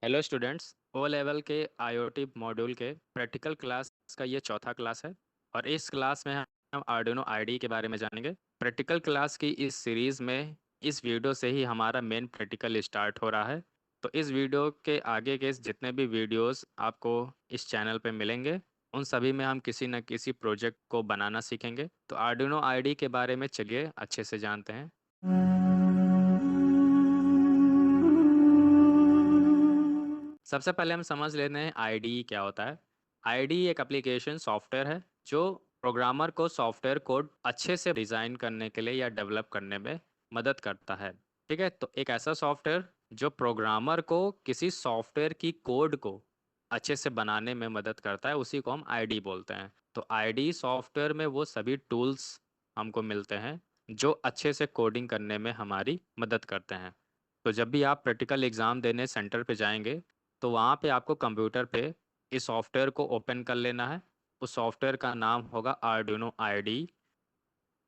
Hello students. O level के IoT module के practical class का ये चौथा क्लास है और इस क्लास में हम आर्डिनो आईडी के बारे में जानेंगे। प्रैक्टिकल क्लास की इस सीरीज़ में इस वीडियो से ही हमारा मेन प्रैक्टिकल स्टार्ट हो रहा है। तो इस वीडियो के आगे के जितने भी वीडियोस आपको इस चैनल पे मिलेंगे उन सभी में हम किसी न किसी प्रोजेक्ट को बनाना सीखेंगे। तो आर्डिनो आईडी के बारे में चलिए अच्छे से जानते हैं। सबसे पहले हम समझ लेते हैं आईडी क्या होता है। आईडी एक एप्लीकेशन सॉफ्टवेयर है जो प्रोग्रामर को सॉफ्टवेयर कोड अच्छे से डिज़ाइन करने के लिए या डेवलप करने में मदद करता है। ठीक है, तो एक ऐसा सॉफ्टवेयर जो प्रोग्रामर को किसी सॉफ्टवेयर की कोड को अच्छे से बनाने में मदद करता है उसी को हम आईडी बोलते हैं। तो आईडी सॉफ्टवेयर में वो सभी टूल्स हमको मिलते हैं जो अच्छे से कोडिंग करने में हमारी मदद करते हैं। तो जब भी आप प्रैक्टिकल एग्ज़ाम देने सेंटर पे जाएंगे तो वहाँ पे आपको कंप्यूटर पे इस सॉफ्टवेयर को ओपन कर लेना है। उस सॉफ्टवेयर का नाम होगा आर्डिनो आईडी।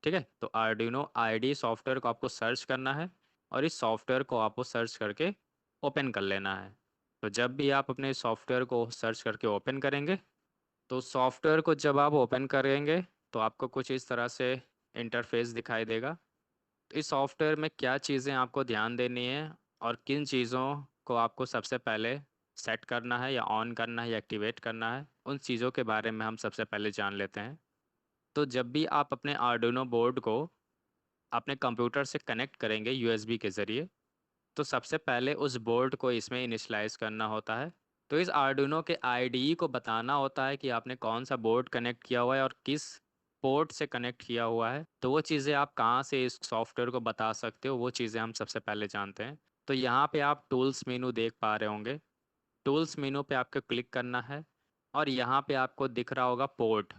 ठीक है, तो आर्डिनो आईडी सॉफ्टवेयर को आपको सर्च करना है और इस सॉफ्टवेयर को आपको सर्च करके ओपन कर लेना है। तो जब भी आप अपने सॉफ्टवेयर को सर्च करके ओपन करेंगे तो सॉफ्टवेयर को जब आप ओपन करेंगे तो आपको कुछ इस तरह से इंटरफेस दिखाई देगा। तो इस सॉफ्टवेयर में क्या चीज़ें आपको ध्यान देनी है और किन चीज़ों को आपको सबसे पहले सेट करना है या ऑन करना है या एक्टिवेट करना है, उन चीज़ों के बारे में हम सबसे पहले जान लेते हैं। तो जब भी आप अपने आर्डिनो बोर्ड को अपने कंप्यूटर से कनेक्ट करेंगे यूएसबी के ज़रिए, तो सबसे पहले उस बोर्ड को इसमें इनिशियलाइज़ करना होता है। तो इस आर्डिनो के आईडी को बताना होता है कि आपने कौन सा बोर्ड कनेक्ट किया हुआ है और किस पोर्ट से कनेक्ट किया हुआ है। तो वो चीज़ें आप कहाँ से इस सॉफ्टवेयर को बता सकते हो, वो चीज़ें हम सबसे पहले जानते हैं। तो यहाँ पे आप टूल्स मेनू देख पा रहे होंगे। टूल्स मेनू पे आपको क्लिक करना है और यहाँ पे आपको दिख रहा होगा पोर्ट।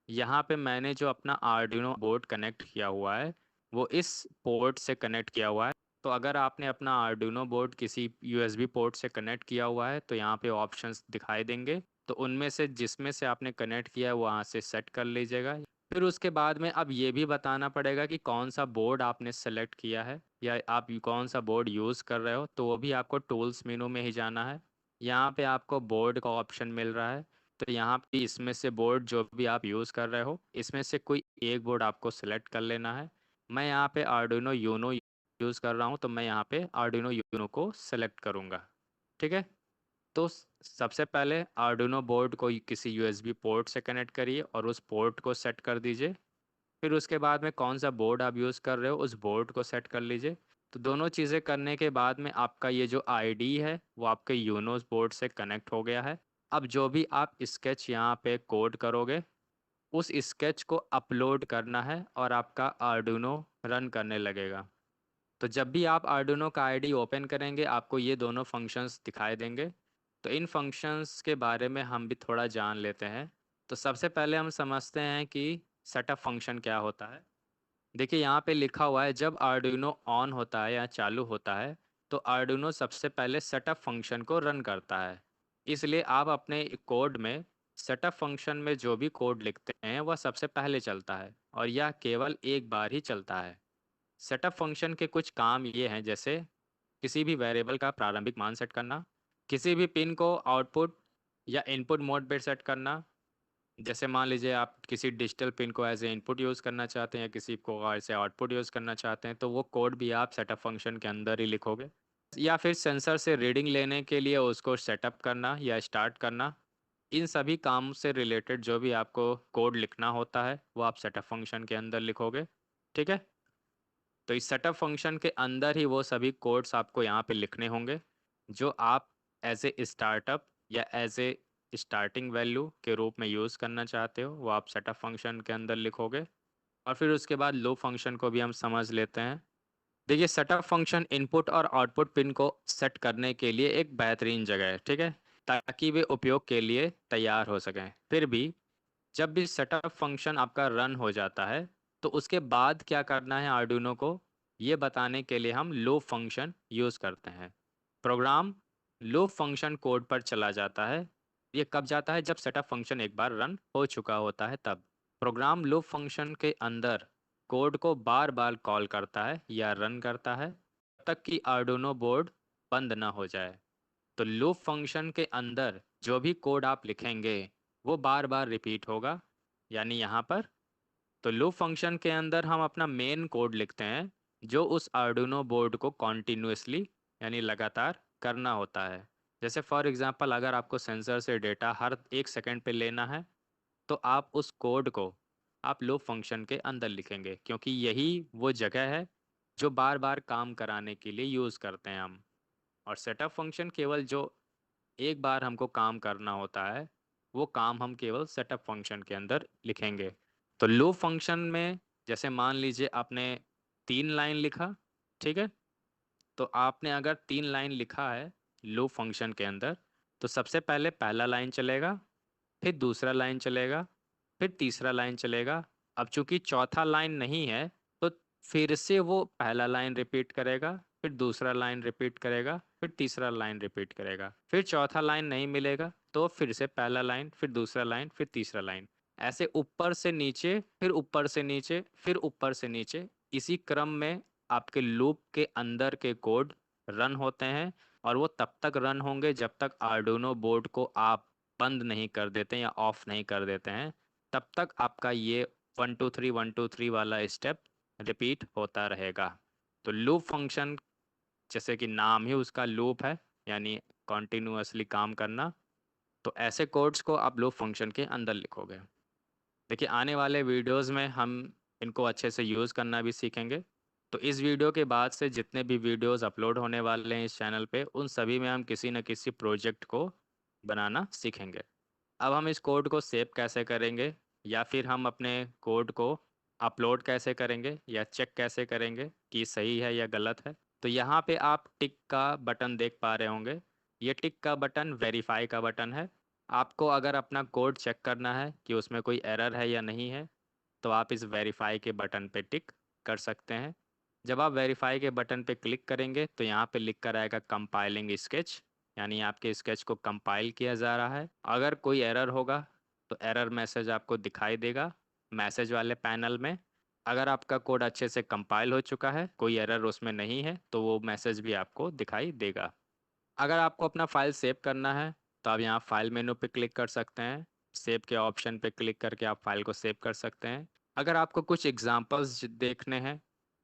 यहाँ पे मैंने जो अपना आर्डिनो बोर्ड कनेक्ट किया हुआ है वो इस पोर्ट से कनेक्ट किया हुआ है। तो अगर आपने अपना आर्डिनो बोर्ड किसी यूएसबी पोर्ट से कनेक्ट किया हुआ है तो यहाँ पे ऑप्शंस दिखाई देंगे। तो उनमें से जिसमें से आपने कनेक्ट किया है वहाँ से सेट कर लीजिएगा। फिर उसके बाद में अब ये भी बताना पड़ेगा कि कौन सा बोर्ड आपने सेलेक्ट किया है या आप कौन सा बोर्ड यूज़ कर रहे हो, तो वो भी आपको टूल्स मेनू में ही जाना है। यहाँ पे आपको बोर्ड का ऑप्शन मिल रहा है। तो यहाँ पे इसमें से बोर्ड जो भी आप यूज़ कर रहे हो इसमें से कोई एक बोर्ड आपको सेलेक्ट कर लेना है। मैं यहाँ पे आर्डिनो यूनो यूज़ कर रहा हूँ तो मैं यहाँ पे आर्डिनो यूनो को सेलेक्ट करूँगा। ठीक है, तो सबसे पहले आर्डिनो बोर्ड को किसी यूएसबी पोर्ट से कनेक्ट करिए और उस पोर्ट को सेट कर दीजिए। फिर उसके बाद में कौन सा बोर्ड आप यूज़ कर रहे हो उस बोर्ड को सेट कर लीजिए। तो दोनों चीज़ें करने के बाद में आपका ये जो आईडी है वो आपके यूनोस बोर्ड से कनेक्ट हो गया है। अब जो भी आप स्केच यहाँ पे कोड करोगे उस स्केच को अपलोड करना है और आपका आर्डिनो रन करने लगेगा। तो जब भी आप आर्डिनो का आईडी ओपन करेंगे आपको ये दोनों फंक्शंस दिखाई देंगे। तो इन फंक्शंस के बारे में हम भी थोड़ा जान लेते हैं। तो सबसे पहले हम समझते हैं कि सेटअप फंक्शन क्या होता है। देखिए यहाँ पे लिखा हुआ है जब आर्डिनो ऑन होता है या चालू होता है तो आर्डिनो सबसे पहले सेटअप फंक्शन को रन करता है। इसलिए आप अपने कोड में सेटअप फंक्शन में जो भी कोड लिखते हैं वह सबसे पहले चलता है और यह केवल एक बार ही चलता है। सेटअप फंक्शन के कुछ काम ये हैं, जैसे किसी भी वेरिएबल का प्रारंभिक मान सेट करना, किसी भी पिन को आउटपुट या इनपुट मोड पर सेट करना। जैसे मान लीजिए आप किसी डिजिटल पिन को एज ए इनपुट यूज़ करना चाहते हैं या किसी को ऐसे आउटपुट यूज़ करना चाहते हैं तो वो कोड भी आप सेटअप फंक्शन के अंदर ही लिखोगे। या फिर सेंसर से रीडिंग लेने के लिए उसको सेटअप करना या स्टार्ट करना। इन सभी काम से रिलेटेड जो भी आपको कोड लिखना होता है वो आप सेटअप फंक्शन के अंदर लिखोगे। ठीक है, तो इस सेटअप फंक्शन के अंदर ही वो सभी कोड्स आपको यहाँ पे लिखने होंगे जो आप एज ए स्टार्टअप या एज ए स्टार्टिंग वैल्यू के रूप में यूज़ करना चाहते हो वो आप सेटअप फंक्शन के अंदर लिखोगे। और फिर उसके बाद लूप फंक्शन को भी हम समझ लेते हैं। देखिए सेटअप फंक्शन इनपुट और आउटपुट पिन को सेट करने के लिए एक बेहतरीन जगह है, ठीक है, ताकि वे उपयोग के लिए तैयार हो सकें। फिर भी जब भी सेटअप फंक्शन आपका रन हो जाता है तो उसके बाद क्या करना है आर्डिनो को ये बताने के लिए हम लूप फंक्शन यूज़ करते हैं। प्रोग्राम लूप फंक्शन कोड पर चला जाता है। ये कब जाता है? जब सेटअप फंक्शन एक बार रन हो चुका होता है तब। प्रोग्राम लूप फंक्शन के अंदर कोड को बार बार कॉल करता है या रन करता है तब तक कि आर्डिनो बोर्ड बंद ना हो जाए। तो लूप फंक्शन के अंदर जो भी कोड आप लिखेंगे वो बार बार रिपीट होगा। यानी यहाँ पर तो लूप फंक्शन के अंदर हम अपना मेन कोड लिखते हैं जो उस आर्डुइनो बोर्ड को कॉन्टिन्यूसली यानी लगातार करना होता है। जैसे फॉर एग्जांपल अगर आपको सेंसर से डेटा हर 1 सेकंड पे लेना है तो आप उस कोड को आप लूप फंक्शन के अंदर लिखेंगे, क्योंकि यही वो जगह है जो बार बार काम कराने के लिए यूज़ करते हैं हम। और सेटअप फंक्शन केवल जो एक बार हमको काम करना होता है वो काम हम केवल सेटअप फंक्शन के अंदर लिखेंगे। तो लूप फंक्शन में जैसे मान लीजिए आपने 3 लाइन लिखा, ठीक है? तो आपने अगर 3 लाइन लिखा है लूप फंक्शन के अंदर, तो सबसे पहले पहला लाइन चलेगा, फिर दूसरा लाइन चलेगा, फिर तीसरा लाइन चलेगा। अब चूंकि चौथा लाइन नहीं है तो फिर से वो पहला लाइन रिपीट करेगा, फिर दूसरा लाइन रिपीट करेगा, फिर तीसरा लाइन रिपीट करेगा, फिर चौथा लाइन नहीं मिलेगा तो फिर से पहला लाइन, फिर दूसरा लाइन, फिर तीसरा लाइन, ऐसे ऊपर से नीचे, फिर ऊपर से नीचे, फिर ऊपर से नीचे, इसी क्रम में आपके लूप के अंदर के कोड रन होते हैं। और वो तब तक रन होंगे जब तक आर्डुइनो बोर्ड को आप बंद नहीं कर देते हैं या ऑफ नहीं कर देते हैं, तब तक आपका ये 1 2 3 1 2 3 वाला स्टेप रिपीट होता रहेगा। तो लूप फंक्शन जैसे कि नाम ही उसका लूप है, यानी कॉन्टिन्यूअसली काम करना, तो ऐसे कोड्स को आप लूप फंक्शन के अंदर लिखोगे। देखिए आने वाले वीडियोस में हम इनको अच्छे से यूज़ करना भी सीखेंगे। तो इस वीडियो के बाद से जितने भी वीडियोस अपलोड होने वाले हैं इस चैनल पे, उन सभी में हम किसी न किसी प्रोजेक्ट को बनाना सीखेंगे। अब हम इस कोड को सेव कैसे करेंगे, या फिर हम अपने कोड को अपलोड कैसे करेंगे या चेक कैसे करेंगे कि सही है या गलत है, तो यहाँ पे आप टिक का बटन देख पा रहे होंगे। ये टिक का बटन वेरीफाई का बटन है। आपको अगर अपना कोड चेक करना है कि उसमें कोई एरर है या नहीं है, तो आप इस वेरीफाई के बटन पे टिक कर सकते हैं। जब आप वेरीफाई के बटन पे क्लिक करेंगे तो यहाँ पे लिख कर आएगा कंपाइलिंग स्केच, यानी आपके स्केच को कंपाइल किया जा रहा है। अगर कोई एरर होगा तो एरर मैसेज आपको दिखाई देगा मैसेज वाले पैनल में। अगर आपका कोड अच्छे से कंपाइल हो चुका है, कोई एरर उसमें नहीं है, तो वो मैसेज भी आपको दिखाई देगा। अगर आपको अपना फाइल सेव करना है तो आप यहाँ फाइल मेनू पे क्लिक कर सकते हैं। सेव के ऑप्शन पे क्लिक करके आप फाइल को सेव कर सकते हैं। अगर आपको कुछ एग्जांपल्स देखने हैं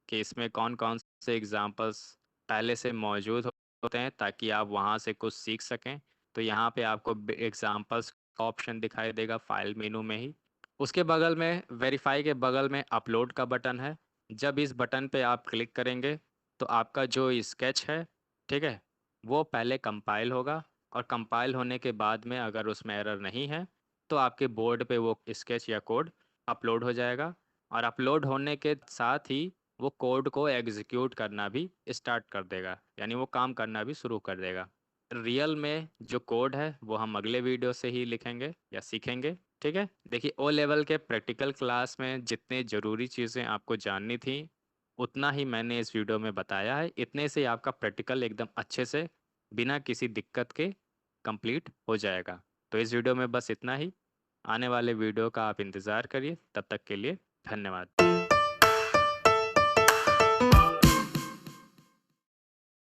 कि इसमें कौन कौन से एग्जांपल्स पहले से मौजूद होते हैं ताकि आप वहाँ से कुछ सीख सकें, तो यहाँ पे आपको एग्जांपल्स का ऑप्शन दिखाई देगा फाइल मेनू में ही। उसके बगल में वेरीफाई के बगल में अपलोड का बटन है। जब इस बटन पे आप क्लिक करेंगे तो आपका जो स्केच है, ठीक है, वो पहले कंपाइल होगा, और कंपाइल होने के बाद में अगर उसमें एरर नहीं है तो आपके बोर्ड पे वो स्केच या कोड अपलोड हो जाएगा। और अपलोड होने के साथ ही वो कोड को एग्जीक्यूट करना भी स्टार्ट कर देगा, यानी वो काम करना भी शुरू कर देगा। रियल में जो कोड है वो हम अगले वीडियो से ही लिखेंगे या सीखेंगे, ठीक है? देखिए ओ लेवल के प्रैक्टिकल क्लास में जितने ज़रूरी चीज़ें आपको जाननी थी उतना ही मैंने इस वीडियो में बताया है। इतने से आपका प्रैक्टिकल एकदम अच्छे से बिना किसी दिक्कत के कंप्लीट हो जाएगा। तो इस वीडियो में बस इतना ही। आने वाले वीडियो का आप इंतज़ार करिए। तब तक के लिए धन्यवाद।